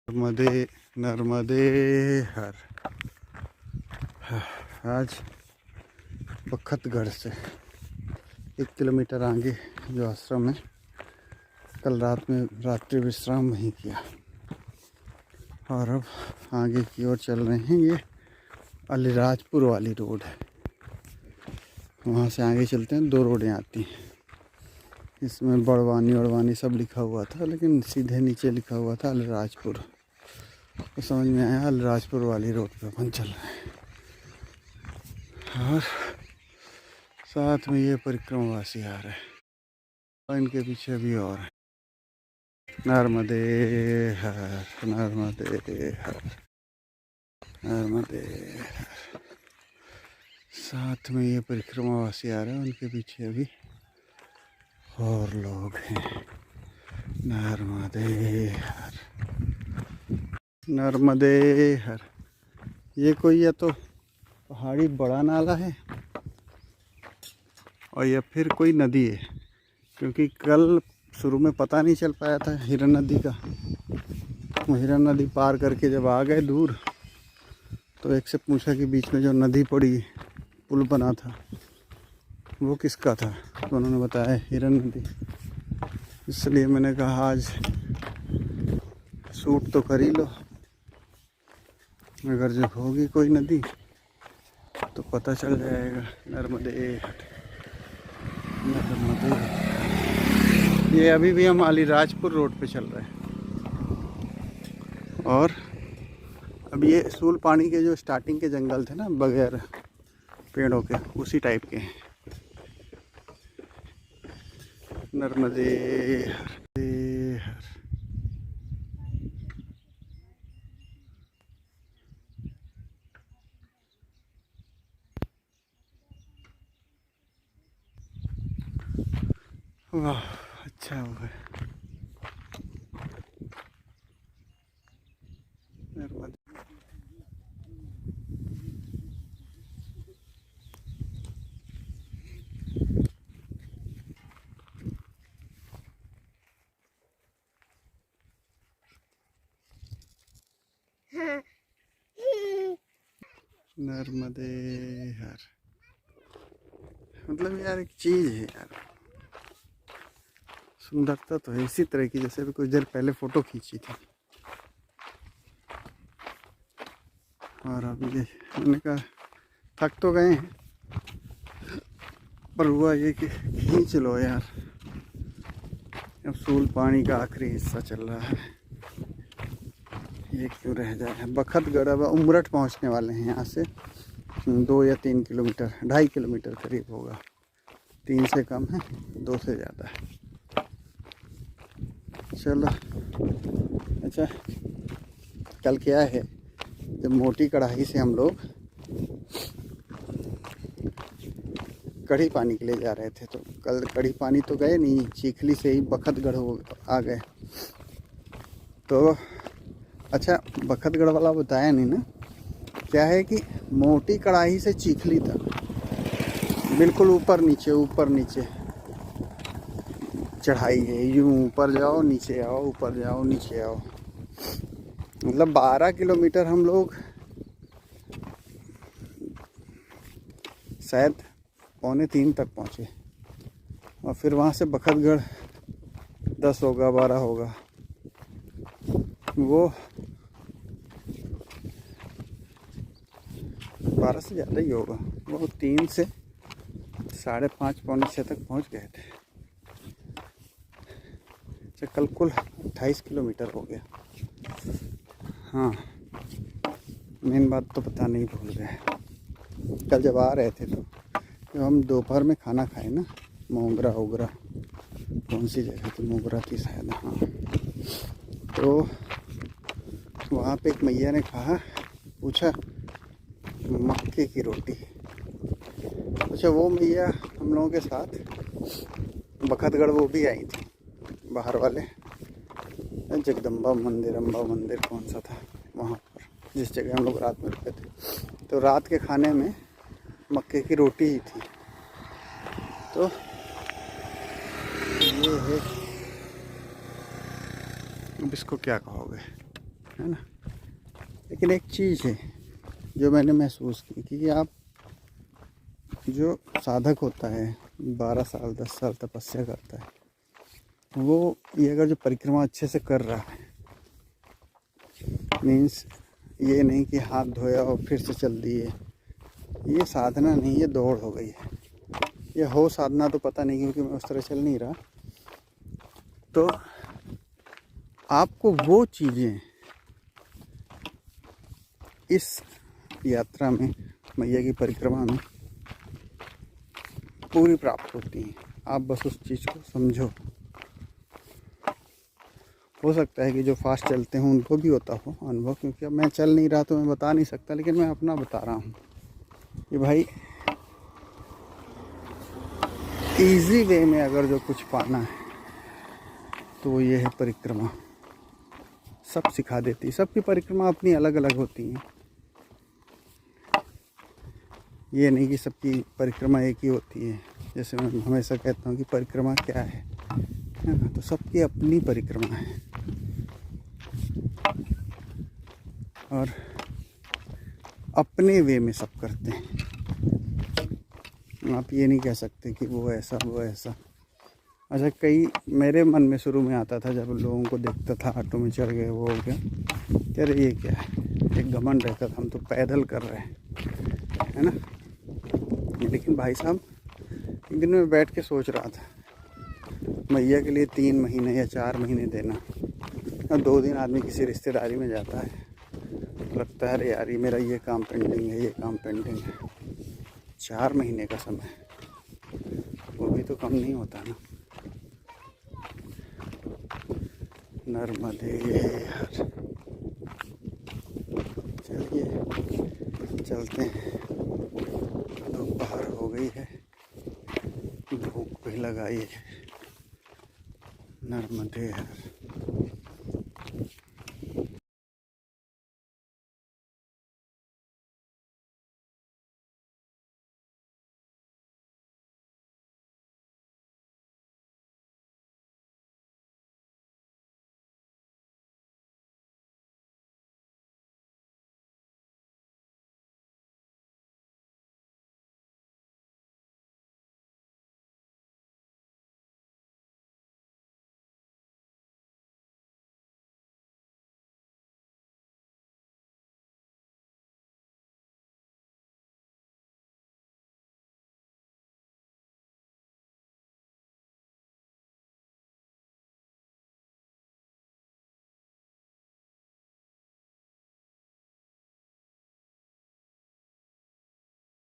नर्मदे नर्मदे हर। आज बखतगढ़ से 1 किलोमीटर आगे जो आश्रम है, कल रात में रात्रि विश्राम वहीं किया और अब आगे की ओर चल रहे हैं। ये अलीराजपुर वाली रोड है, वहाँ से आगे चलते हैं। 2 रोडें आती हैं, इसमें बड़वानी वड़वानी सब लिखा हुआ था, लेकिन सीधे नीचे लिखा हुआ था अलीराजपुर। तो समझ में आया अलीराजपुर वाली रोड पे अपन चल रहे हैं। और साथ में ये परिक्रमावासी आ रहे हैं और इनके पीछे भी और है। नर्मदे हर नर्मदे हर नर्मदे हर। साथ में ये परिक्रमावासी आ रहे हैं, उनके पीछे भी और लोग हैं। नर्मदे हर नर्मदे हर। ये कोई या तो पहाड़ी बड़ा नाला है और या फिर कोई नदी है, क्योंकि कल शुरू में पता नहीं चल पाया था हिरन नदी का। हिरन नदी पार करके जब आ गए दूर, तो एक से पूछा कि बीच में जो नदी पड़ी, पुल बना था, वो किसका था। तो उन्होंने बताया हिरन नदी। इसलिए मैंने कहा आज शूट तो कर ही लो, अगर जब होगी कोई नदी तो पता चल जाएगा। नर्मदे नर्मदे। ये अभी भी हम अलीराजपुर रोड पे चल रहे हैं और अब ये सूल पानी के जो स्टार्टिंग के जंगल थे ना, बगैर पेड़ों के, उसी टाइप के हैं। नर्मदे हर हर। वाह, अच्छा हुआ। नर्मदे नर्मदे हर। मतलब यार एक चीज़ है यार, सुंदरता तो है इसी तरह की, जैसे भी कुछ देर पहले फ़ोटो खींची थी। और अभी मैंने कहा थक तो गए हैं, पर हुआ ये कि खींच लो यार। अब सूल पानी का आखिरी हिस्सा चल रहा है, ये क्यों रह जाए। बखतगढ़ अब उमरठ पहुंचने वाले हैं। यहाँ से 2 या 3 किलोमीटर, 2.5 किलोमीटर करीब होगा। 3 से कम है, 2 से ज़्यादा है। चलो अच्छा, कल क्या है, जब मोटी कढ़ाई से हम लोग कढ़ी पानी के लिए जा रहे थे, तो कल कढ़ी पानी तो गए नहीं, चीखली से ही बखतगढ़ आ गए। तो अच्छा, बखतगढ़ वाला बताया नहीं ना, क्या है कि मोटी कढ़ाई से चीखली तक बिल्कुल ऊपर नीचे चढ़ाई है। यूँ ऊपर जाओ नीचे आओ, ऊपर जाओ नीचे आओ। मतलब 12 किलोमीटर हम लोग शायद 2:45 तक पहुँचे, और फिर वहाँ से बखतगढ़ 10 होगा 12 होगा, वो 12 से ज़्यादा ही होगा। वो 3 से 5:30 पौने 6 तक पहुँच गए थे। अच्छा, कल कुल 28 किलोमीटर हो गया। हाँ, मेन बात तो पता नहीं भूल गए। कल जब आ रहे थे तो जब हम दोपहर में खाना खाए ना, मोगरा ओगरा, कौन सी जगह थी, मोगरा थी शायद, हाँ। तो वहाँ पे एक मैया ने कहा, पूछा मक्के की रोटी। अच्छा, वो मैया हम लोगों के साथ बखतगढ़ वो भी आई थी, बाहर वाले जगदम्बा मंदिर, अम्बा मंदिर कौन सा था, वहाँ पर जिस जगह हम लोग रात में रुके थे। तो रात के खाने में मक्के की रोटी ही थी। तो ये है, अब इसको क्या कहोगे, है ना। लेकिन एक चीज़ है जो मैंने महसूस की कि आप जो साधक होता है 12 साल 10 साल तपस्या करता है, वो ये अगर जो परिक्रमा अच्छे से कर रहा है, मीन्स ये नहीं कि हाथ धोया और फिर से चल दिए, ये साधना नहीं, ये दौड़ हो गई है। ये हो साधना तो पता नहीं, क्योंकि मैं उस तरह चल नहीं रहा। तो आपको वो चीज़ें इस यात्रा में, मैया की परिक्रमा में पूरी प्राप्त होती हैं। आप बस उस चीज़ को समझो। हो सकता है कि जो फास्ट चलते हैं उनको भी होता हो अनुभव, क्योंकि अब मैं चल नहीं रहा तो मैं बता नहीं सकता, लेकिन मैं अपना बता रहा हूँ कि भाई इजी वे में अगर जो कुछ पाना है तो ये है परिक्रमा। सब सिखा देती है। सबकी परिक्रमा अपनी अलग अलग होती हैं। ये नहीं कि सबकी परिक्रमा एक ही होती है। जैसे मैं हमेशा कहता हूँ कि परिक्रमा क्या है ना, तो सबकी अपनी परिक्रमा है। और अपने वे में सब करते हैं। आप ये नहीं कह सकते कि वो ऐसा वो ऐसा। अच्छा, कई मेरे मन में शुरू में आता था जब लोगों को देखता था ऑटो में चढ़ गए, वो हो गया, अरे ये क्या है, एक घमंड रहता था, हम तो पैदल कर रहे हैं, है ना। लेकिन भाई साहब, एक दिन मैं बैठ के सोच रहा था, मैया के लिए 3 महीने या 4 महीने देना, और 2 दिन आदमी किसी रिश्तेदारी में जाता है, लगता है अरे यार मेरा ये काम पेंडिंग है, ये काम पेंडिंग है। 4 महीने का समय, वो भी तो कम नहीं होता ना। नर्मदे हर। चलिए चलते हैं, दोपहर हो गई है, भूख भी लगाई है। नर्मदे हर।